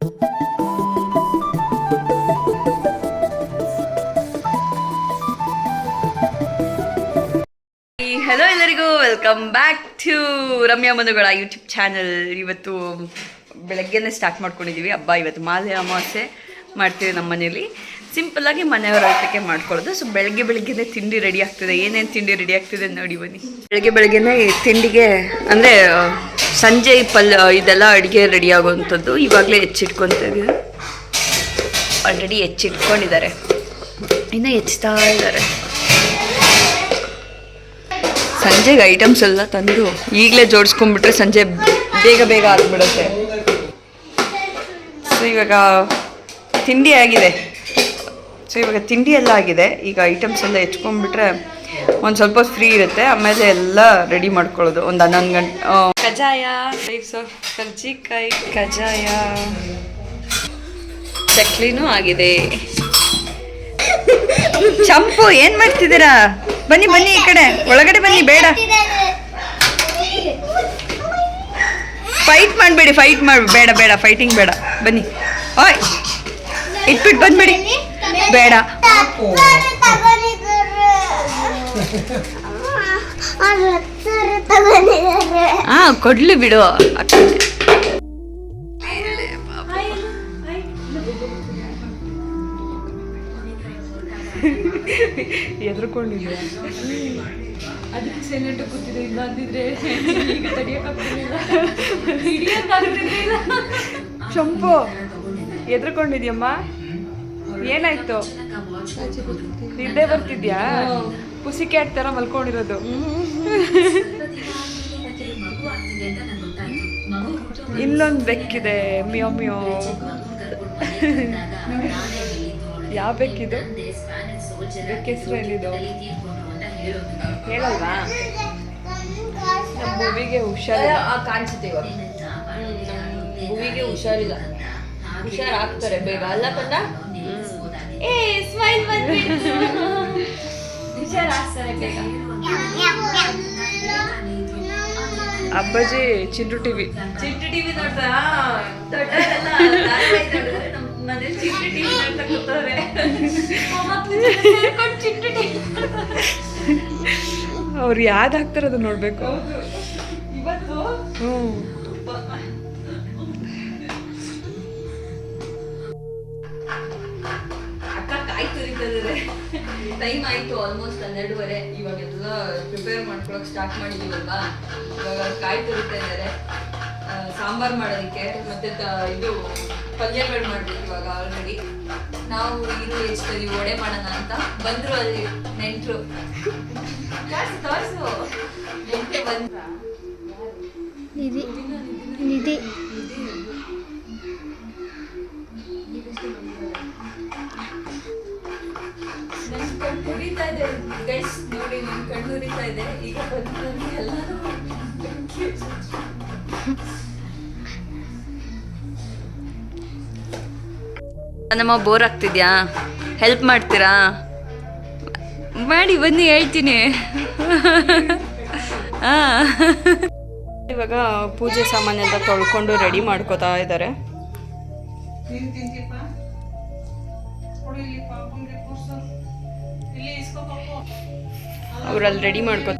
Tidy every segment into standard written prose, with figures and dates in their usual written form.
Hello ಎಲ್ಲರಿಗೂ welcome back to Ramya Manugala YouTube channel. ಇವತ್ತು ಬೆಳಗ್ಗೆನೇ ಸ್ಟಾರ್ಟ್ ಮಾಡ್ಕೊಂಡಿದ್ದೀವಿ ಹಬ್ಬ. ಇವತ್ತು ಮಾಲೆ ಅಮಾವಾಸ್ಯೆ ಮಾಡ್ತೀವಿ ನಮ್ಮ ಮನೇಲಿ. ಸಿಂಪಲ್ಲಾಗಿ ಮನೆಯವರ ಊಟಕ್ಕೆ ಮಾಡ್ಕೊಳ್ಳೋದು. ಸೊ ಬೆಳಗ್ಗೆನೇ ತಿಂಡಿ ರೆಡಿ ಆಗ್ತಿದೆ. ಏನೇನು ತಿಂಡಿ ರೆಡಿ ಆಗ್ತಿದೆ ನೋಡಿ ಬನ್ನಿ. ಬೆಳಗ್ಗೆನೇ ತಿಂಡಿಗೆ ಅಂದರೆ ಸಂಜೆ ಇದೆಲ್ಲ ಅಡುಗೆ ರೆಡಿ ಆಗೋವಂಥದ್ದು ಇವಾಗಲೇ ಹೆಚ್ಚಿಟ್ಕೊತಿದ್ದೀವಿ. ಆಲ್ರೆಡಿ ಹೆಚ್ಚಿಟ್ಕೊಂಡಿದ್ದಾರೆ, ಇನ್ನೂ ಹೆಚ್ಚುತ್ತಾ ಇದ್ದಾರೆ. ಸಂಜೆಗೆ ಐಟಮ್ಸ್ ಎಲ್ಲ ತಂದು ಈಗಲೇ ಜೋಡಿಸ್ಕೊಂಡ್ಬಿಟ್ರೆ ಸಂಜೆ ಬೇಗ ಆಗಿಬಿಡುತ್ತೆ. ಸೊ ಇವಾಗ ತಿಂಡಿ ಆಗಿದೆ. ತಿಂಡಿ ಎಲ್ಲ ಆಗಿದೆ. ಈಗ ಐಟಮ್ಸ್ ಎಲ್ಲ ಹೆಚ್ಕೊಂಡ್ಬಿಟ್ರೆ ಒಂದು ಸ್ವಲ್ಪ ಫ್ರೀ ಇರುತ್ತೆ. ಆಮೇಲೆ ಎಲ್ಲ ರೆಡಿ ಮಾಡ್ಕೊಳ್ಳೋದು. ಒಂದು 11 ಗಂಟೆ. ಕಜ್ಜಾಯ, ಕರ್ಜಿಕಾಯಿ ಕಜ್ಜಾಯ, ಚಕ್ಲಿನೂ ಆಗಿದೆ. ಚಂಪು ಏನು ಮಾಡ್ತಿದ್ದೀರಾ? ಬನ್ನಿ ಈ ಕಡೆ ಒಳಗಡೆ ಬನ್ನಿ. ಬೇಡ, ಫೈಟ್ ಮಾಡಬೇಡಿ. ಬೇಡ ಫೈಟಿಂಗ್ ಬೇಡ. ಬನ್ನಿ. ಓಯ್ ಇಟ್ಬಿಟ್ಟು ಬಂದ್ಬಿಡಿ. ಬೇಡ, ಕೊಡ್ಲಿ ಬಿಡು. ಎದ್ರುಕೊಂಡಿದ್ದೆ, ಅದಕ್ಕೆ ಸೈಲೆಂಟ್ ಕೂತಿದ್ದೆ. ಇಲ್ಲ ಅಂದಿದ್ರೆ ಈಗ ತಡಿಯೋಕ್ಕಾಗ್ತಿರ್ಲಿಲ್ಲ. ಚಂಪು ಎದ್ರುಕೊಂಡಿದ್ಯಮ್ಮ? ಏನಾಯ್ತು? ನಿದ್ದೆ ಬರ್ತಿದ್ಯಾ? ಪುಸಿ ಕ್ಯಾಟ್ ಥರ ಮಲ್ಕೊಂಡಿರೋದು. ಇಲ್ಲೊಂದು ಬೆಕ್ಕಿದೆ, ಮಿಯೋ. ಯಾವ ಬೆಕ್ಕಿದು? ಬೆಕ್ಕ ಹೆಸರು ಎಲ್ಲಿದು ಹೇಳಲ್ವಾ? ನಮ್ಮ ಭೂವಿಗೆ ಹುಷಾರಿಲ್ಲ ಕಾಣಿಸುತ್ತೆ. ಇವಾಗ ಭೂವಿಗೆ ಹುಷಾರಿಲ್ಲ. ಹುಷಾರಾಗ್ತಾರೆ ಬೇಗ ಅಲ್ಲ ಕಂದ? ಸ್ಮೈಲ್ ಬಂದ್ಬಿಟ್ಟು ಹುಷಾರಾಗ್ತಾರೆ ಬೇಗ. ಅಪ್ಪಾಜಿ ಚಿಂಟು ಟಿವಿ ನೋಡ್ತಾ ಮನೇಲಿ ಚಿಂಟು ಟಿವಿ ನೋಡ್ತಾ ಕೂತವ್ರೆ. ಅವ್ರು ಯಾವ್ದು ಹಾಕ್ತಾರದು ನೋಡ್ಬೇಕು ಇವತ್ತು. ಅಕ್ಕ ಕಾಯಿ ತುರಿತಿದ್ದಾರೆ. ಟೈಮ್ ಆಯ್ತು ಆಲ್ಮೋಸ್ಟ್ 12:30. ಇವಾಗೆಲ್ಲ ಪ್ರಿಪೇರ್ ಮಾಡ್ಕೊಳಕ್ ಸ್ಟಾರ್ಟ್ ಮಾಡಿದೀವಲ್ವಾ. ಇವಾಗ ಕಾಯಿ ತುರಿತಾ ಇದ್ದಾರೆ ಸಾಂಬಾರ್ ಮಾಡೋದಕ್ಕೆ. ಮತ್ತೆ ಇದು ಪಲ್ಯಗಳು ಮಾಡ್ಬೇಕು ಇವಾಗ. ಆಲ್ರೆಡಿ ನಾವು ಇದು ಎಷ್ಟಲ್ಲಿ ವಡೆ ಮಾಡೋಣ ಅಂತ ಬಂದ್ರು. ಅಲ್ಲಿ ನೆಂಟ್ರು ತೋರಿಸು. ನೆಂಟ್ರು ಬಂದ್ರ ನಿಧಿ ಕಣ್ಣು ಉರಿತಾ ಇದೆ ಗೈಸ್. ನೋಡಿ ನನ್ನ ಕಣ್ಣು ಉರಿತಾ ಇದೆ. ಈಗ ಬಂದು ಎಲ್ಲರೂ ನಮ್ಮ ಬೋರ್ ಆಗ್ತಿದ್ಯಾ? ಹೆಲ್ಪ್ ಮಾಡ್ತೀರಾ? ಮಾಡಿ ಬನ್ನಿ, ಹೇಳ್ತೀನಿ. ಇವಾಗ ಪೂಜೆ ಸಾಮಾನೆಲ್ಲ ತೊಳ್ಕೊಂಡು ರೆಡಿ ಮಾಡ್ಕೋತಾ ಇದ್ದಾರೆ. ಅವರಲ್ಲಿ ರೆಡಿ ಮಾಡ್ಕೋ.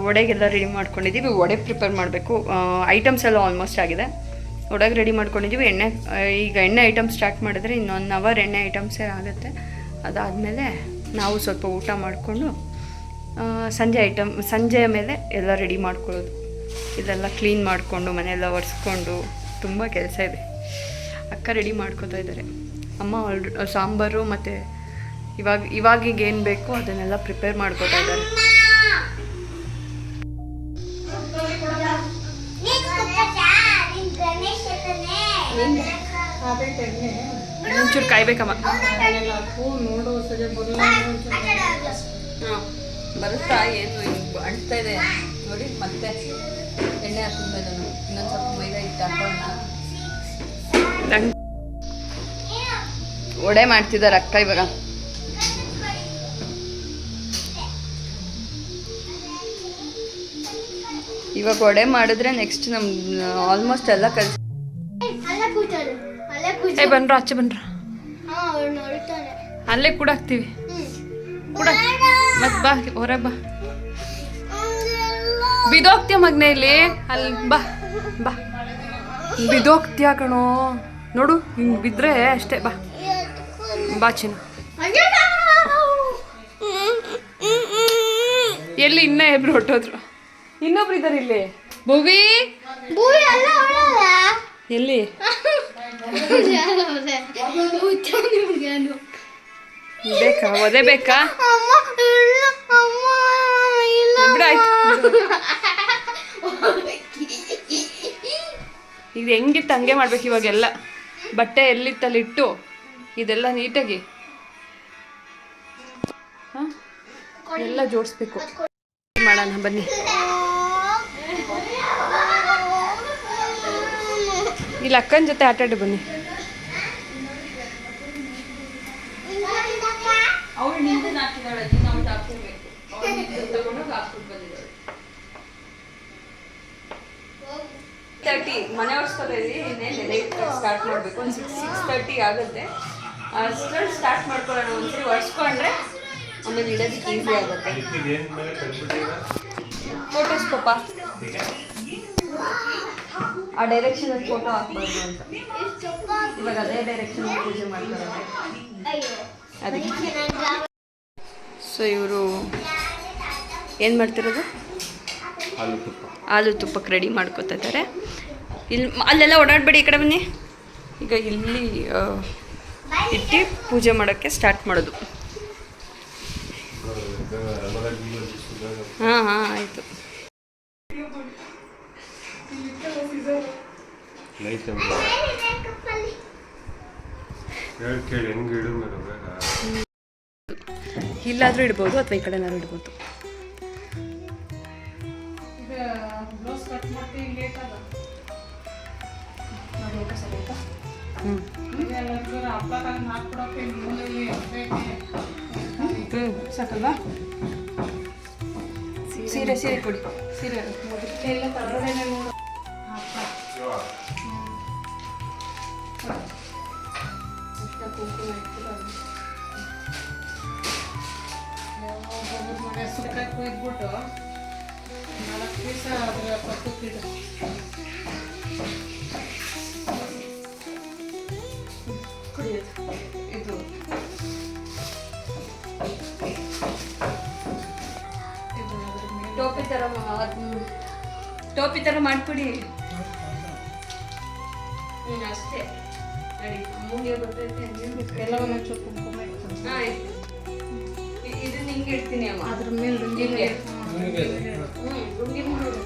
ವಡೆಗೆಲ್ಲ ರೆಡಿ ಮಾಡ್ಕೊಂಡಿದ್ದೀವಿ. ವಡೆ ಪ್ರಿಪೇರ್ ಮಾಡಬೇಕು. ಐಟಮ್ಸ್ ಎಲ್ಲ ಆಲ್ಮೋಸ್ಟ್ ಆಗಿದೆ. ಒಳಗೆ ರೆಡಿ ಮಾಡ್ಕೊಂಡಿದ್ದೀವಿ. ಈಗ ಎಣ್ಣೆ ಐಟಮ್ ಸ್ಟಾರ್ಟ್ ಮಾಡಿದ್ರೆ ಇನ್ನೊಂದು ಅವರ್ ಎಣ್ಣೆ ಐಟಮ್ಸೇ ಆಗುತ್ತೆ. ಅದಾದಮೇಲೆ ನಾವು ಸ್ವಲ್ಪ ಊಟ ಮಾಡಿಕೊಂಡು ಸಂಜೆ ಮೇಲೆ ಎಲ್ಲ ರೆಡಿ ಮಾಡ್ಕೊಳ್ಳೋದು. ಇದೆಲ್ಲ ಕ್ಲೀನ್ ಮಾಡಿಕೊಂಡು ಮನೆಯೆಲ್ಲ ಒರೆಸ್ಕೊಂಡು ತುಂಬ ಕೆಲಸ ಇದೆ. ಅಕ್ಕ ರೆಡಿ ಮಾಡ್ಕೋತಾ ಇದ್ದಾರೆ. ಅಮ್ಮ ಸಾಂಬಾರು ಮತ್ತು ಇವಾಗೀಗ ಏನು ಬೇಕು ಅದನ್ನೆಲ್ಲ ಪ್ರಿಪೇರ್ ಮಾಡ್ಕೋತಾ ಇದ್ದಾರೆ. ಒಂಚೂರು ಕಾಯ್ಬೇಕಮ್ಮ. ಬರುತ್ತಾ? ಏನು ಅಂಟ್ತಾ ಇದೆ ನೋಡಿ. ಮತ್ತೆ ಎಣ್ಣೆ ಹಾಕಿದ್ಮೇಲೆ ಇನ್ನೊಂದು ಸ್ವಲ್ಪ ಮೈದಾ ಹಿಟ್ಟು ಹಾಕೋಣ. ವಡೆ ಮಾಡ್ತಿದ್ದಾರೆ ಅಕ್ಕ ಇವಾಗ. ಇವಾಗ ವಡೆ ಮಾಡಿದ್ರೆ ನೆಕ್ಸ್ಟ್ ನಮ್ಮ ಆಲ್ಮೋಸ್ಟ್ ಎಲ್ಲ ಕೆಲಸ ಏ ಬನ್ರ ಆಚೆ ಬನ್ರ ಅಲ್ಲೇ ಕೂಡ ಹಾಕ್ತೀವಿ ಕೂಡ ಮತ್ ಬಾ ಹೊರಗೆ ಬಾ ಬಿದೋಗ್ತೀಯ ಮಗ್ನೆ ಇಲ್ಲಿ ಅಲ್ಲಿ ಬಾ ಬಾ ಬಿದೋಗ್ತೀಯ ಕಣೋ ನೋಡು ಹಿಂಗೆ ಬಿದ್ದರೆ ಅಷ್ಟೇ ಬಾ ಬಾ ಚಿನ್ನ ಎಲ್ಲಿ ಇನ್ನ ಇಬ್ರು ಹೊಟ್ಟೋದ್ರು ಇನ್ನೊಬ್ರು ಇದ್ದಾರೆ ಇಲ್ಲಿ ಭೂವಿ ಎಲ್ಲಿ ಬೇಕಾ ಒದೆ ಬೇಕಾ ಬಿಡಾಯ್ತು ಇದು ಹೆಂಗಿತ್ತು ಹಂಗೆ ಮಾಡ್ಬೇಕು ಇವಾಗೆಲ್ಲ ಬಟ್ಟೆ ಎಲ್ಲಿತ್ತಲ್ಲಿಟ್ಟು ಇದೆಲ್ಲ ನೀಟಾಗಿ ಹಾಂ ಎಲ್ಲ ಜೋಡಿಸ್ಬೇಕು ಮಾಡೋಣ ಬನ್ನಿ ಇಲ್ಲಿ ಅಕ್ಕನ ಜೊತೆ ಆಟ ಆಡಿ ಬನ್ನಿ ಅವಳು ನಿಂತು ಹಾಕಿದಾಳೆ ನಾವು ಹಾಕ್ಕೋಬೇಕು ತಗೊಂಡು ಹಾಕ್ಬಿಟ್ಟು ಬಂದಿದ್ದಾಳೆ 6:30 ಮನೆ ಹೊಡ್ಸ್ಕೊತೀವಿ ಇನ್ನೇನು ಸ್ಟಾರ್ಟ್ ಮಾಡಬೇಕು ಒಂದು 6:30 ಆಗುತ್ತೆ ಅಷ್ಟರಲ್ಲಿ ಸ್ಟಾರ್ಟ್ ಮಾಡ್ಕೊಳ್ಳೋಣ ಒಂದ್ಸರಿ ಒರೆಸ್ಕೊಂಡ್ರೆ ಆಮೇಲೆ ಇಡೋದಕ್ಕೆ ಈಸಿ ಆಗುತ್ತೆ ಫೋಟೋಸ್ ಪಾಪ ಆ ಡೈರೆಕ್ಷನಲ್ಲಿ ಫೋಟೋ ಹಾಕ್ಬಾರ್ದು ಅಂತ ಇವಾಗ ಅದೇ ಡೈರೆಕ್ಷನ್ ಪೂಜೆ ಮಾಡ್ತಾರೆ ಅದಕ್ಕೆ ಸೊ ಇವರು ಏನು ಮಾಡ್ತಿರೋದು ಹಾಲು ತುಪ್ಪಕ್ಕೆ ರೆಡಿ ಮಾಡ್ಕೊತಾ ಇದ್ದಾರೆ ಇಲ್ಲಿ ಅಲ್ಲೆಲ್ಲ ಓಡಾಡಬೇಡಿ ಈ ಕಡೆ ಬನ್ನಿ ಈಗ ಇಲ್ಲಿ ಇಟ್ಟು ಪೂಜೆ ಮಾಡೋಕ್ಕೆ ಸ್ಟಾರ್ಟ್ ಮಾಡೋದು ಹಾಂ ಹಾಂ ಆಯಿತು ಇಲ್ಲಾದರೂ ಇಡ್ಬೋದು ಅಥವಾ ಈ ಕಡೆನಾದ್ರು ಇಡ್ಬೋದು ಸಾಕಲ್ವಾ ಸೀರೆ ಸೀರೆ ಕೊಡಿ ಸೀರೆ ಎಲ್ಲ ತರಬೇನೆ ನೋಡು ಸುಕ್ಕಾಗಿ ಕುಯ್ದ್ಬಿಟ್ಟು 4 ಪೀಸ ಅದ್ರ ಪಕ್ಕಕ್ಕಿಡು ಇದು ಟೋಪಿ ಥರ ಮಾಡಿಕೊಡಿ ಅಷ್ಟೇ ನಡಿ ಮೂಗಿಗೆ ಬರ್ತೈತೆ ಎಲ್ಲವನ್ನ ಕುಂಕುಮ ಆಯ್ತು ಇದು ನಿಂಗೆ ಇಡ್ತೀನಿ ಅಮ್ಮ ಅದ್ರ ಮೇಲೆ ರುಂಗಿಗೆ ರುಂಗಿ ಮಾಡಿ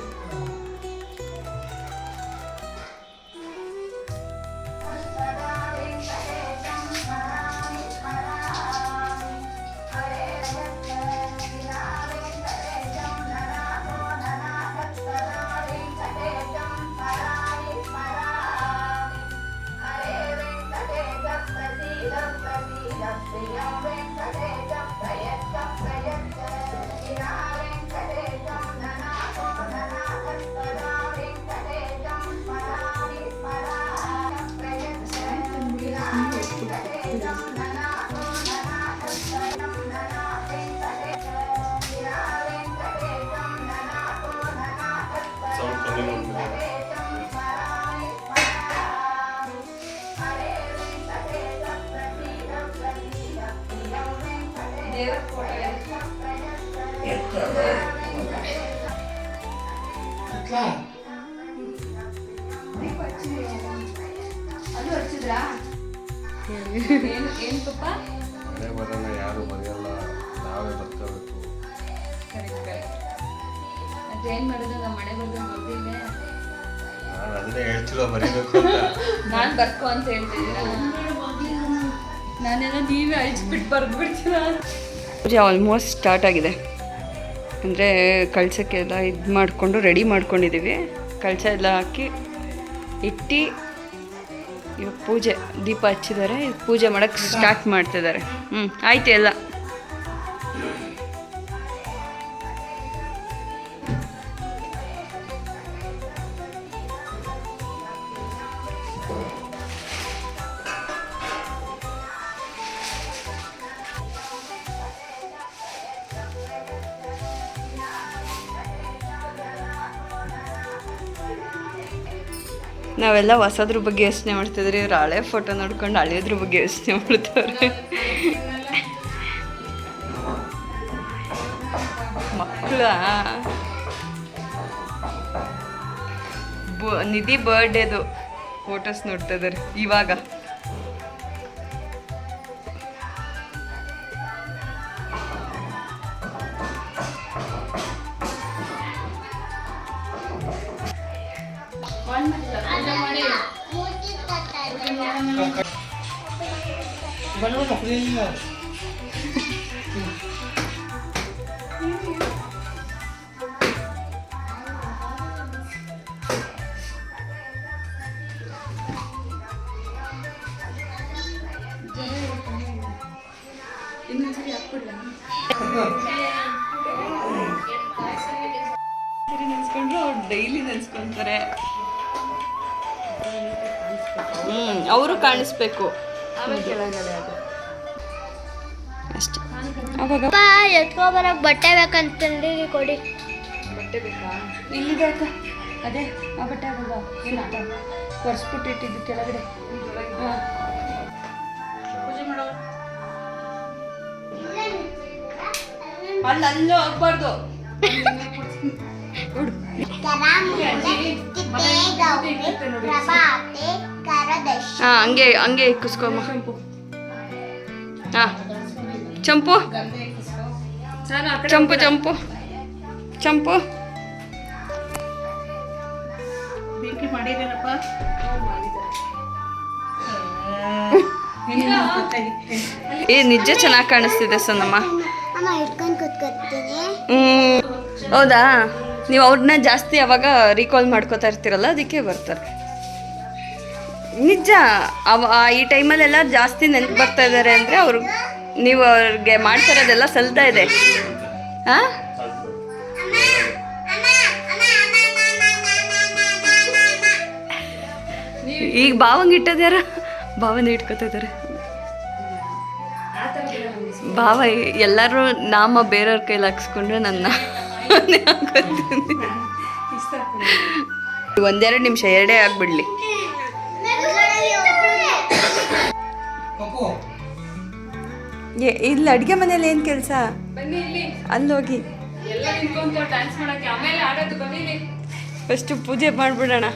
ಅದು ಹಚ್ಚಿದ್ರಾ ಏನು ಪಪ್ಪ ಮನೆ ಬರಲ್ಲ ಯಾರು ಬರೆಯಲ್ಲ ನಾವೇ ಬರ್ಕೋಬೇಕು ಕರೆಕ್ಟ್ ಕರೆಕ್ಟ್ ಅದೇನು ಮಾಡೋದು ನಮ್ಮ ಮನೆ ಬರ್ದು ಬರ್ದಿಲ್ಲ ನಾನು ಅದನ್ನೇ ಹೇಳ್ತಿಲ್ಲ ಬರೀಬೇಕು ನಾನು ಬರ್ಕೋ ಅಂತ ಹೇಳ್ತಿದ್ದೀರಾ ನಾನೇನೋ ನೀವೇ ಅಳಿಸ್ಬಿಟ್ಟು ಬರ್ದ್ಬಿಡ್ತೀರಾ ಪೂಜೆ ಆಲ್ಮೋಸ್ಟ್ ಸ್ಟಾರ್ಟ್ ಆಗಿದೆ ಅಂದರೆ ಕಳಸಕ್ಕೆಲ್ಲ ಇದು ಮಾಡಿಕೊಂಡು ರೆಡಿ ಮಾಡ್ಕೊಂಡಿದ್ದೀವಿ ಕಳಸ ಎಲ್ಲ ಹಾಕಿ ಇಟ್ಟು ಇವಾಗ ಪೂಜೆ ದೀಪ ಹಚ್ಚಿದ್ದಾರೆ ಪೂಜೆ ಮಾಡೋಕ್ಕೆ ಸ್ಟಾರ್ಟ್ ಮಾಡ್ತಿದ್ದಾರೆ ಆಯ್ತು ಎಲ್ಲ ನಾವೆಲ್ಲ ಹೊಸದ್ರ ಬಗ್ಗೆ ಯೋಚನೆ ಮಾಡ್ತಿದ್ರಿ, ಇವ್ರು ಹಳೆ ಫೋಟೋ ನೋಡ್ಕೊಂಡು ಹಳೆಯದ್ರ ಬಗ್ಗೆ ಯೋಚನೆ ಮಾಡ್ತವ್ರೆ. ಮಕ್ಕಳ ನಿಧಿ ಬರ್ಡೇದು ಫೋಟೋಸ್ ನೋಡ್ತಾ ಇದ್ದಾರೆ ಇವಾಗ. ನೆನ್ಸ್ಕೊಂಡ್ರು ಅವ್ರು ಡೈಲಿ ನೆನ್ಸ್ಕೊಂತಾರೆ. ಅವರು ಕಾಣಿಸ್ಬೇಕು ಅಷ್ಟೇ. ಅವಾಗ ಎತ್ಕೊಬರಕ್ ಬಟ್ಟೆ ಬೇಕಂತಂದ್ರೆ ಕೊಡಿ. ಬಟ್ಟೆ ಬೇಕಾ? ಇಲ್ಲಿದೆ ಅಕ್ಕ, ಅದೇ ಆ ಬಟ್ಟೆ ಆಗೋದ ಏನಂತ ಒರೆಸ್ಬಿಟ್ಟು ಇಟ್ಟಿದ್ದು ಕೆಳಗಡೆ. ಪೂಜೆ ಮಾಡೋ ಅಲ್ಲೂ ಹೋಗ್ಬಾರ್ದು. ಹಾ ಹಂಗೆ ಹಂಗೆ ಇಕ್ಕಿಸ್ಕೊಮ್ಮ. ಹಾ ಚಂಪು ಚಂಪು ಚಂಪು ಚಂಪು ಏ ನಿಜ ಚೆನ್ನಾಗಿ ಕಾಣಿಸ್ತಿದೆ ಸನ್ನಮ್ಮ. ಹೌದಾ, ನೀವು ಅವ್ರನ್ನ ಜಾಸ್ತಿ ಅವಾಗ ರೀಕಾಲ್ ಮಾಡ್ಕೋತಾ ಇರ್ತೀರಲ್ಲ, ಅದಕ್ಕೆ ಬರ್ತಾರೆ. ನಿಜ ಈ ಟೈಮಲ್ಲೆಲ್ಲ ಜಾಸ್ತಿ ನೆನ್ಪು ಬರ್ತಾ ಇದ್ದಾರೆ ಅಂದರೆ ಅವ್ರು ನೀವು ಅವ್ರಿಗೆ ಮಾಡ್ತಿರೋದೆಲ್ಲ ಸಲ್ತಾ ಇದೆ. ಹಾಂ ಈಗ ಭಾವಂಗೆ ಇಟ್ಟದ್ಯಾರ, ಭಾವನ ಇಟ್ಕೋತಾ ಇದ್ದಾರೆ. ಭಾವ ಎಲ್ಲರೂ ನಾಮ ಬೇರೆಯವ್ರ ಕೈಲಿ ಹಾಕ್ಸ್ಕೊಂಡ್ರೆ ನನ್ನ ಒಂದೆರಡು ನಿಮಿಷ, ಎರಡೇ ಆಗ್ಬಿಡ್ಲಿ. ಇಲ್ಲಿ ಅಡುಗೆ ಮನೇಲಿ ಏನು ಕೆಲಸ? ಅಲ್ಲೋಗಿ ಫಸ್ಟು ಪೂಜೆ ಮಾಡಿಬಿಡೋಣ.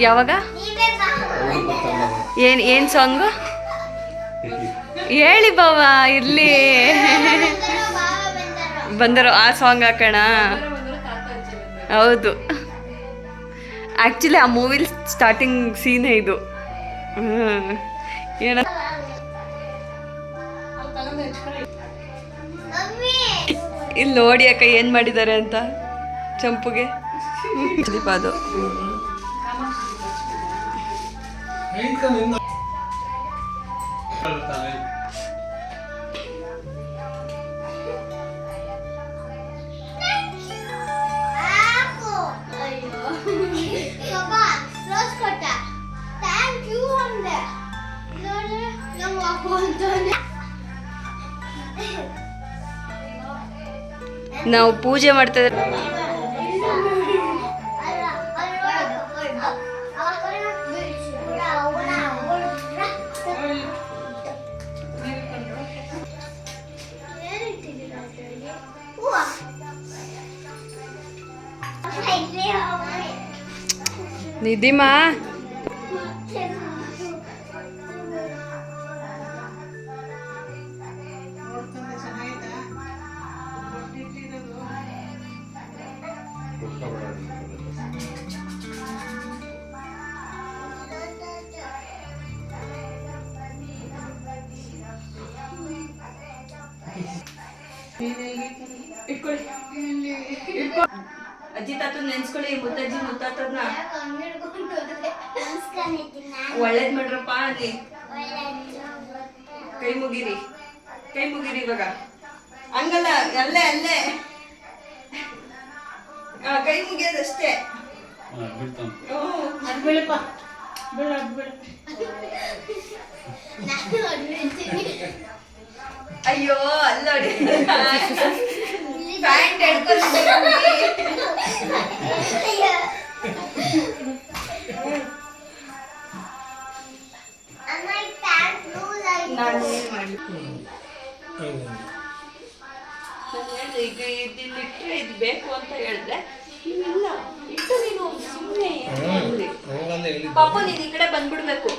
ಯಾವಾಗ ಏನು ಸಾಂಗು ಹೇಳಿ ಬಾವ? ಇರಲಿ ಬಂದರು ಆ ಸಾಂಗ್ ಹಾಕೋಣ. ಹೌದು, ಆ್ಯಕ್ಚುಲಿ ಆ ಮೂವಿಲಿ ಸ್ಟಾರ್ಟಿಂಗ್ ಸೀನೇ ಇದು. ಏನ ಇಲ್ಲಿ ನೋಡಿ ಅಕ್ಕ ಏನು ಮಾಡಿದ್ದಾರೆ ಅಂತ ಚಂಪುಗೆ. ದೀಪ ಅದು ನಾವು ಪೂಜೆ ಮಾಡ್ತಾ ಇದ್ದೀವಿ. ನಿಧಿಮಾ ಅಜ್ಜಿ ತಾತ ನೆನ್ಸ್ಕೊಳ್ಳಿ, ಮುತ್ತಜ್ಜಿ ಮುತ್ತಾತನ ಒಳ್ಳೇದ್ ಮಾಡ್ರಪ್ಪ ಅಲ್ಲಿ. ಕೈ ಮುಗಿರಿ, ಕೈ ಮುಗಿರಿ ಇವಾಗ. ಹಂಗಲ್ಲ, ಅಲ್ಲೇ ಅಲ್ಲೇ ಕೈ ಮುಗಿಯೋದಷ್ಟೇ. ಅಯ್ಯೋ ಅಲ್ಲೋಡಿ ಪ್ಯಾಂಟ್ ಹಿಡ್ಕೊಂಡು ಈಗ ಇದಿಲ್ಲಿಟ್ಟರೆ ಇದು ಬೇಕು ಅಂತ ಹೇಳಿದ್ರೆ ಇಲ್ಲ ಇಟ್ಟು ನೀನು ಸುಮ್ಮನೆ ಪಾಪ ನೀನು ಈ ಕಡೆ ಬಂದ್ಬಿಡ್ಬೇಕು.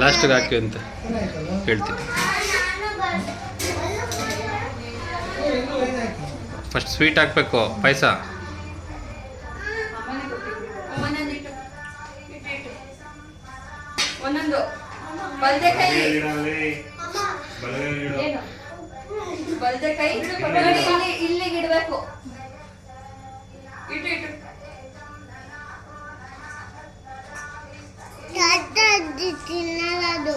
ಲಾಸ್ಟಿಗೆ ಹಾಕಿ ಅಂತ ಹೇಳ್ತೀನಿ. ಫಸ್ಟ್ ಸ್ವೀಟ್ ಹಾಕಬೇಕು, ಪಾಯಸ. ಒಂದೊಂದು ಬಲ್ದೆಕಾಯಿ ಬಲ್ದೆಕಾಯಿ ಇಲ್ಲಿಗೆ ಇಡಬೇಕು. ಇಟ್ಟು ಇಟ್ಟು ತಿನ್ನೋದು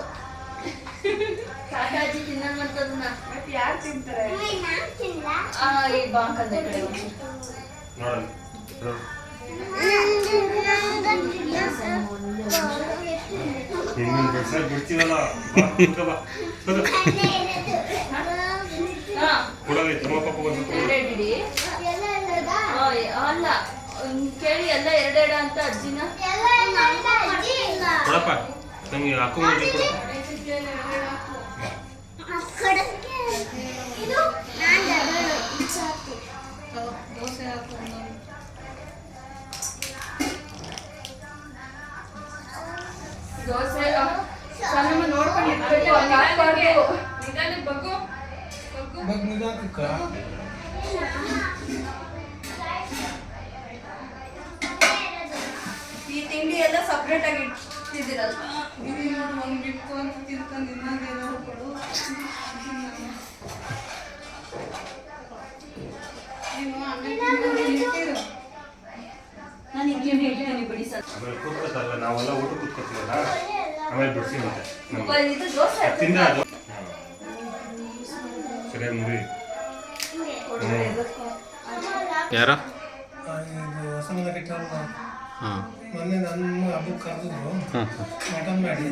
ಕಾಟಾಜಿ ತಿನ್ನೋದು ಮತ್ತದನ್ನ ಯಾರು ತಿಂತಾರೆ? ಈ ಬಾಂಕಂದ ಕಡೆ ಅಲ್ಲ ಕೇಳಿ ಎಲ್ಲ ಎರಡೆರಡ ಅಂತ ಅಜ್ಜಿನ ದೋಸೆ ಸಣ್ಣ ನೋಡ್ಕೊಂಡು ಇಟ್ಬೇಕು. ನಿಧಾನಕ್ಕೆ ಬಗ್ಗು ಈ ತಿಂಡಿ ಎಲ್ಲ ಸಪ್ರೇಟ್ ಆಗಿ ಇಟ್ಟಿದ್ದೀರಲ್ಲ. ನಾನು ಹಿಂಗೆ ಇಡ್ತೀನಿ ಬಿಡಿ ಸರ್. ನಾವೆಲ್ಲ ಊಟ ಕೂತ್ಕೊತೀವಲ್ಲ ಆಮೇಲೆ ಬಿಡಿಸಿ ಮತ್ತೆ ಇದು ದೋಸೆ ತಿಂದ ಅದು ಸರಿಯಾಗಿ ಮುರಿ. ಯಾರು? ಹಾಂ ಮೊನ್ನೆ ನನ್ನ ಹಬ್ಬಕ್ಕೆ ಕರೆದಿದ್ರು ಮಟನ್ ಮಾಡಿ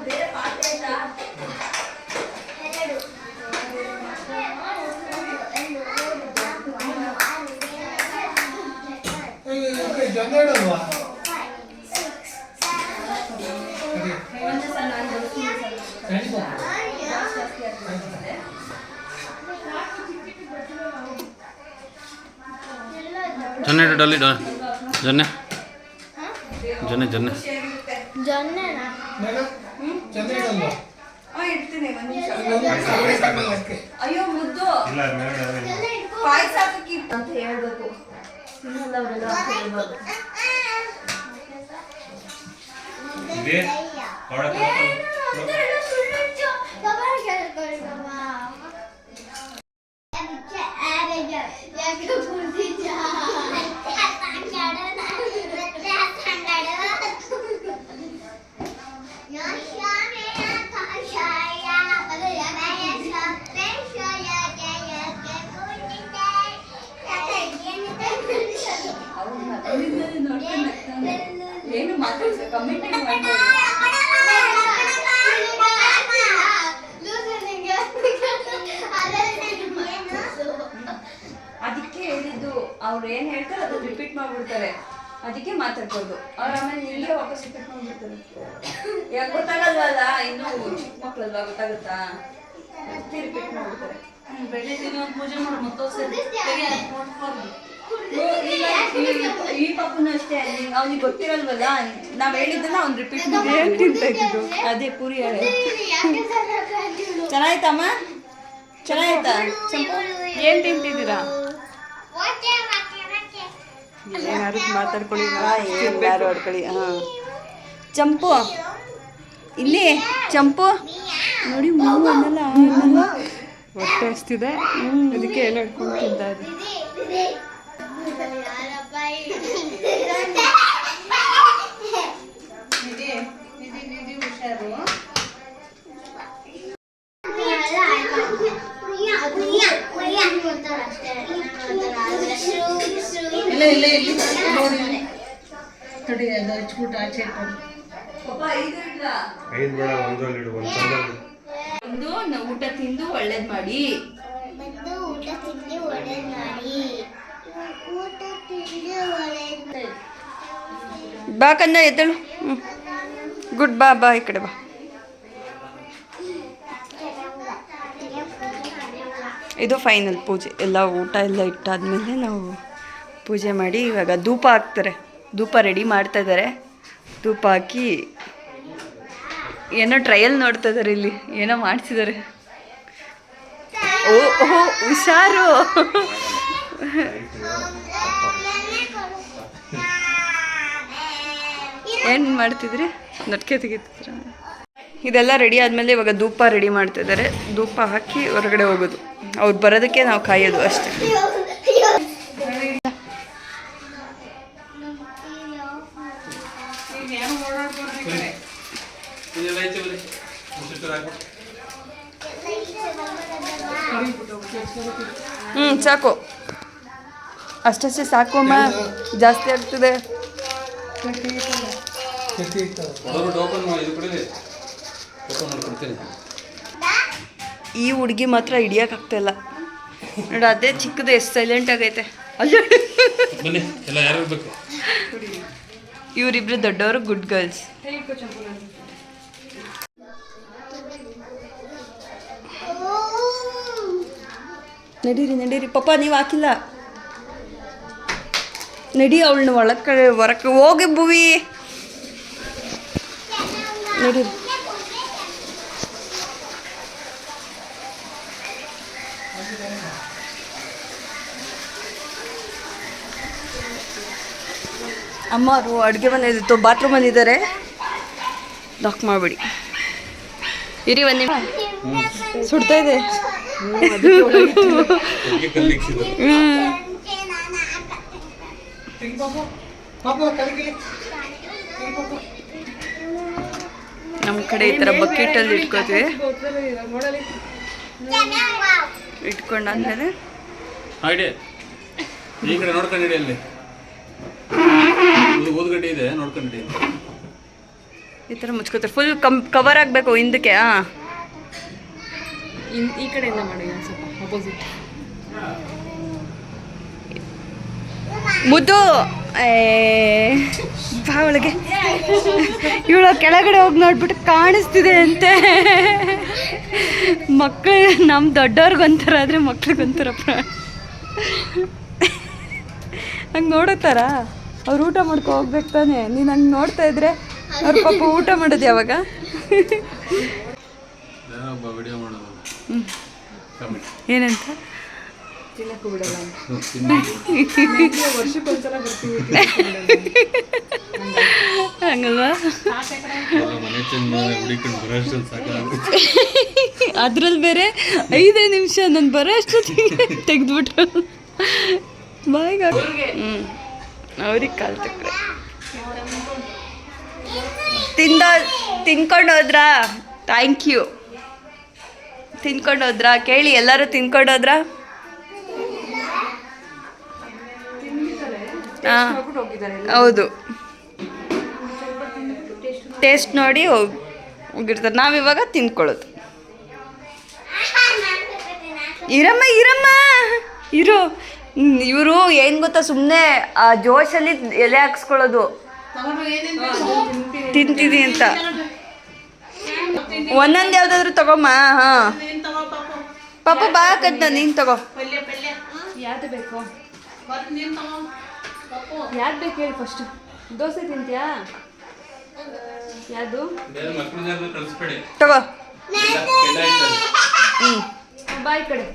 ಬೇರೆ ಪಾತ್ರೆ ಆಯ್ತಾ? ಜೊತೆ ಇಡಲ್ವಾ? ಜೊನ್ನೆ ಡಾಲಿ ಜೊನ್ನೆ ಜೊನ್ನೆ ಜೊನ್ನೆ ಜೊನ್ನೆನಾ? ಜೊತೆ ಇಡಲ್ವಾ? ಇಡ್ತೀನಿ ಒಂದು ನಿಮಿಷ. ಅಯ್ಯೋ ಮುದ್ದು ಇಲ್ಲ ಪಾಯಸ ಹಾಕಿ ಅಂತ ಹೇಳ್ಬೇಕು. ಇದೇ ಏನು ಮಾತಾಡ್ಸ ಕಮೆಂಟ್ ಅದಕ್ಕೆ ಹೇಳಿದ್ದು ಅವ್ರು ಏನ್ ಹೇಳ್ತಾರೆ ಅದು ರಿಪೀಟ್ ಮಾಡ್ಬಿಡ್ತಾರೆ. ಅದಕ್ಕೆ ಮಾತಾಡ್ಬೋದು ಅವ್ರು ಆಮೇಲೆ ನಿಮಗೆ ವಾಪಸ್ ರಿಪೀಟ್ ಮಾಡ್ಬಿಡ್ತಾರೆ. ಯಾಕೆ ಗೊತ್ತಾಗಲ್ವಲ್ಲ, ಇನ್ನು ಚಿಕ್ಕ ಮಕ್ಳಲ್ವಾ, ಗೊತ್ತಾಗುತ್ತಾ? ಅದಕ್ಕೆ ರಿಪೀಟ್ ಮಾಡ್ಬಿಡ್ತಾರೆ. ಪೂಜೆ ಮಾಡಿ ಮತ್ತೊಂದ್ಸರಿ ಈ ಪಾಪನು ಅಷ್ಟೇ, ಅವ್ನಿಗೆ ಗೊತ್ತಿರಲ್ವಲ್ಲ, ನಾವ್ ಹೇಳಿದ್ದನ್ನ ಅವ್ನು ರಿಪೀಟ್ ಮಾಡಿ. ಅದೇ ಪೂರಿ ಹೇಳಿ ಚೆನ್ನಾಯ್ತಮ್ಮ? ಚೆನ್ನಾಯ್ತಾ? ಏನು ತಿಂತಿದ್ದೀರಾ? ಏನಾದ್ರು ಮಾತಾಡ್ಕೊಳ್ಳಿ, ಯಾರು ಆಡ್ಕೊಳ್ಳಿ. ಹಾಂ ಚಂಪು ಇಲ್ಲಿ ಚಂಪು ನೋಡಿ, ಮೂರು ಅನ್ನಲ್ಲ ಅನ್ನಲ್ಲ, ಹೊಟ್ಟೆ ಹಸ್ತಿದೆ, ಅದಕ್ಕೆ ಏನು ಹಿಡ್ಕೊಂಡು ತಿಂತಾ ಇದೆ. ಇಲ್ಲ ನೋಡಿ ತಡಿ, ಅದು ಹಚ್ಬಿಟ್ಟು ಆಚೆ ಐದು ಬೇಡ ಒಂದ್ರಲ್ಲಿ ಇಡು ಒಂದು ಚಂದಲ್ಲಿ ಒಂದು ಊಟ ತಿಂದು ಒಳ್ಳೇದು ಮಾಡಿ. ಬಂದು ಊಟ ತಿಂಡಿ ಒಳ್ಳೇದು ಮಾಡಿ. ಊಟ ತಿಂಡಿ ಒಳ್ಳೇದು. ಬಾ ಕಂದ ಎದ್ದಳು. ಗುಡ್ ಬಾ ಬಾ ಈ ಕಡೆ ಬಾ. ಇದು ಫೈನಲ್ ಪೂಜೆ ಎಲ್ಲ ಊಟ ಎಲ್ಲ ಇಟ್ಟಾದ್ಮೇಲೆ ನಾವು ಪೂಜೆ ಮಾಡಿ ಇವಾಗ ಧೂಪ ಹಾಕ್ತಾರೆ. ಧೂಪ ರೆಡಿ ಮಾಡ್ತಾ ಇದ್ದಾರೆ. ಧೂಪ ಹಾಕಿ ಏನೋ ಟ್ರಯಲ್ ನೋಡ್ತಾ ಇದ್ದಾರೆ. ಇಲ್ಲಿ ಏನೋ ಮಾಡಿಸಿದ್ದಾರೆ. ಓಹೋ ಹುಷಾರು. ಏನು ಮಾಡ್ತಿದ್ರಿ? ನಟ್ಕೆ ತೆಗಿತಿದ್ರ? ಇದೆಲ್ಲ ರೆಡಿ ಆದಮೇಲೆ ಇವಾಗ ಧೂಪ ರೆಡಿ ಮಾಡ್ತಾ ಇದ್ದಾರೆ. ಧೂಪ ಹಾಕಿ ಹೊರಗಡೆ ಹೋಗೋದು. ಅವ್ರು ಬರೋದಕ್ಕೆ ನಾವು ಕಾಯೋದು ಅಷ್ಟೇ. ಸಾಕು, ಅಷ್ಟಷ್ಟೇ ಸಾಕು ಅಮ್ಮ, ಜಾಸ್ತಿ ಆಗ್ತದೆ. ಈ ಹುಡುಗಿ ಮಾತ್ರ ಹಿಡಿಯೋಕ್ಕಾಗ್ತಾಯಿಲ್ಲ ನೋಡಿ. ಅದೇ ಚಿಕ್ಕದು ಎಷ್ಟು ಸೈಲೆಂಟ್ ಆಗೈತೆ. ಅಲ್ಲ ಇವರಿಬ್ರು ದೊಡ್ಡವರು ಗುಡ್ ಗರ್ಲ್ಸ್. ನಡೀರಿ ನಡೀರಿ ಪಾಪ, ನೀವು ಹಾಕಿಲ್ಲ. ನಡಿ, ಅವಳನ್ನ ಹೊರಕ್ಕೆ ಹೋಗಿ ಭುವಿ. ನಡೀರಿ. ಅಮ್ಮ ಅವರು ಅಡುಗೆ ಮನೆಯಲ್ಲಿತ್ತು, ಬಾತ್ರೂಮಲ್ಲಿ ಇದ್ದಾರೆ. ಲಾಕ್ ಮಾಡಿಬಿಡಿ. ಇರಿ ಬನ್ನಿ. ಸುಡ್ತಾ ಇದೆ. ನಮ್ಮ ಕಡೆ ಈ ಥರ ಬಕೆಟಲ್ಲಿ ಇಟ್ಕೋತೀವಿ. ಇಟ್ಕೊಂಡಾದ್ಮೇಲೆ ಈ ಕಡೆ ನೋಡ್ಕೊಂಡಿಡಿ, ಅಲ್ಲಿ ಊದ್ಗಡ್ಡೆ ಇದೆ ನೋಡ್ಕೊಂಡಿಡಿ. ಈ ಥರ ಮುಚ್ಕೋತಾರೆ. ಫುಲ್ ಕವರ್ ಆಗಬೇಕು ಹಿಂದಕ್ಕೆ. ಈ ಕಡೆಯಿಂದ ಮಾಡಿ ಸ್ವಲ್ಪ ಅಪೋಸಿಟ್. ಮುದ್ದು ಬಾ ಒಳಗೆ. ಇವಳು ಕೆಳಗಡೆ ಹೋಗಿ ನೋಡ್ಬಿಟ್ಟು ಕಾಣಿಸ್ತಿದೆ ಅಂತೆ. ಮಕ್ಕಳು ನಮ್ಮ ದೊಡ್ಡವ್ರಿಗೊಂಥರ ಆದರೆ ಮಕ್ಳಿಗೊಂಥರ ಹಂಗೆ ನೋಡತ್ತಾರ. ಅವ್ರು ಊಟ ಮಾಡ್ಕೊ ಹೋಗ್ಬೇಕು ತಾನೆ. ನೀನು ಹಂಗೆ ನೋಡ್ತಾ ಇದ್ರೆ ಅವ್ರ ಪಾಪ ಊಟ ಮಾಡೋದು ಯಾವಾಗ? ಏನಂತ ತಿನ್ನಕ್ಕೂ ಬಿಡಲ್ಲ ವರ್ಷಕ್ಕೊಂದ್ಸಲ ಬರ್ತೀವಿ ಹಂಗಲ್ವಾ? ಅದ್ರಲ್ಲಿ ಬೇರೆ 5 ನಿಮಿಷ ನಾನು ಬರೋ ಅಷ್ಟು ತೆಗೆದ್ಬಿಟ್ರು ಬಾಯಿಗೆ. ಅವ್ರಿಗೆ ಕಾಲು ತಕ್ರೆ ತಿನ್ಕೊಂಡು ಹೋದ್ರಾ? Thank you. ತಿನ್ಕೊಂಡು ಹೋದ್ರಾ ಕೇಳಿ, ಎಲ್ಲರೂ ತಿನ್ಕೊಂಡು ಹೋದ್ರಾ? ಹಾಂ ಹೌದು, ಟೇಸ್ಟ್ ನೋಡಿ ಹೋಗಿರ್ತಾರೆ. ನಾವಿವಾಗ ತಿನ್ಕೊಳ್ಳೋದು. ಇರಮ್ಮ ಇರಮ್ಮ ಇರು. ಇವರು ಏನು ಗೊತ್ತಾ, ಸುಮ್ಮನೆ ಆ ಜೋಶಲ್ಲಿ ಎಲೆ ಹಾಕ್ಸ್ಕೊಳ್ಳೋದು ತಿಂತೀನಿ ಅಂತ. ಒಂದೊಂದು ಯಾವುದಾದ್ರೂ ತಗೊಮ್ಮ. ಹಾಂ ಪಾಪ ಬಾಕದ್ನ ನೀನು ತಗೋ. ಯಾವ್ದು ಬೇಕು? ಯಾವ್ದು ಬೇಕು ಹೇಳಿ ಫಸ್ಟು. ದೋಸೆ ತಿಂತೀಯಾ? ಯಾವುದು ತಗೋ. ಬಾಯ್ ಕಡೆ.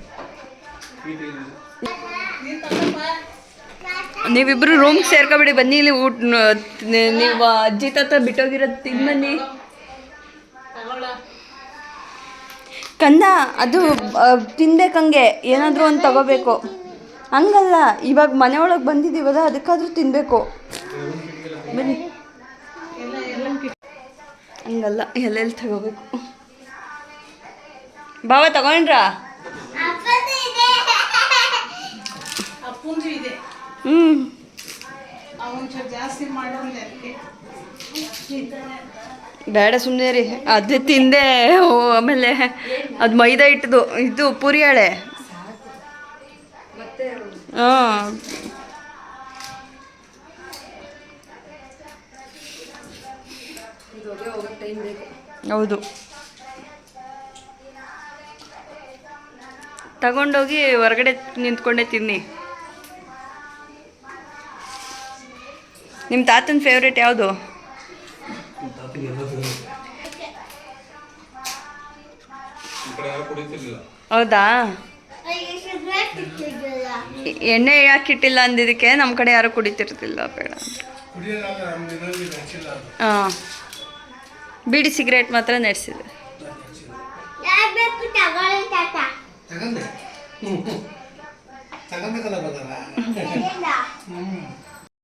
ನೀವಿಬ್ರು ರೂಮ್ಗೆ ಸೇರ್ಕೊಬಿಡಿ. ಬನ್ನಿ ಇಲ್ಲಿ ಊಟ. ನೀವು ಅಜ್ಜಿ ತಾತ ಬಿಟ್ಟೋಗಿರೋದು ತಿನ್ಬನ್ನಿ. ಕಂದ ಅದು ತಿನ್ಬೇಕಂಗೆ ಏನಾದರೂ ಒಂದು ತಗೋಬೇಕು. ಹಂಗಲ್ಲ, ಇವಾಗ ಮನೆ ಒಳಗೆ ಬಂದಿದ್ದೀವಲ್ಲ, ಅದಕ್ಕಾದ್ರೂ ತಿನ್ನಬೇಕು. ಬನ್ನಿ. ಹಂಗಲ್ಲ, ಎಲ್ಲೆಲ್ಲಿ ತಗೋಬೇಕು. ಬಾವ ತಗೊಂಡ್ರಾ? ಬೇಡ ಸುಮ್ಮನೆ ರೀ ಅದೇ ತಿಂದೆ ಆಮೇಲೆ ಅದು ಮೈದಾ ಹಿಟ್ಟದು ಇದು ಪೂರಿ ಹಾಳೆ ಹಾಂ ಹೌದು ತಗೊಂಡೋಗಿ ಹೊರಗಡೆ ನಿಂತ್ಕೊಂಡೆ ತಿನ್ನಿ. ನಿಮ್ಮ ತಾತನ ಫೇವ್ರೇಟ್ ಯಾವುದು? ಈ ಕಡೆ ಯಾರು ಕುಡಿತಿರ್ಲಿಲ್ಲ. ಹೌದಾ? ಅಯ್ಯೋ, ಸಿಗರೇಟ್ ಇಟ್ಟಿದ್ದಿಲ್ಲ. ಎಣ್ಣೆ ಯಾಕಿಟ್ಟಿಲ್ಲ ಅಂದಿದ್ದಕ್ಕೆ ನಮ್ಮ ಕಡೆ ಯಾರು ಕುಡಿತಿರ್ತಿಲ್ಲ ಬೇಡ. ಕುಡಿಯೋದಾಗ ನಮ್ಮ ಇದರಲ್ಲಿ ನೆಚ್ಚಿಲ್ಲ ಅದು. ಹಾಂ, ಬೀಡಿ ಸಿಗರೇಟ್ ಮಾತ್ರ ನಡೆಸಿದೆ. ಯಾರ್ ಬೇಕು ತಗೊಳ್ಳಿ ತಾತ. ತಗಂದೆ ತಗಂಬೇಕಲ್ಲ ಬದಲ್ಲ ತಗೊಂಡ? ಹ್ಞೂ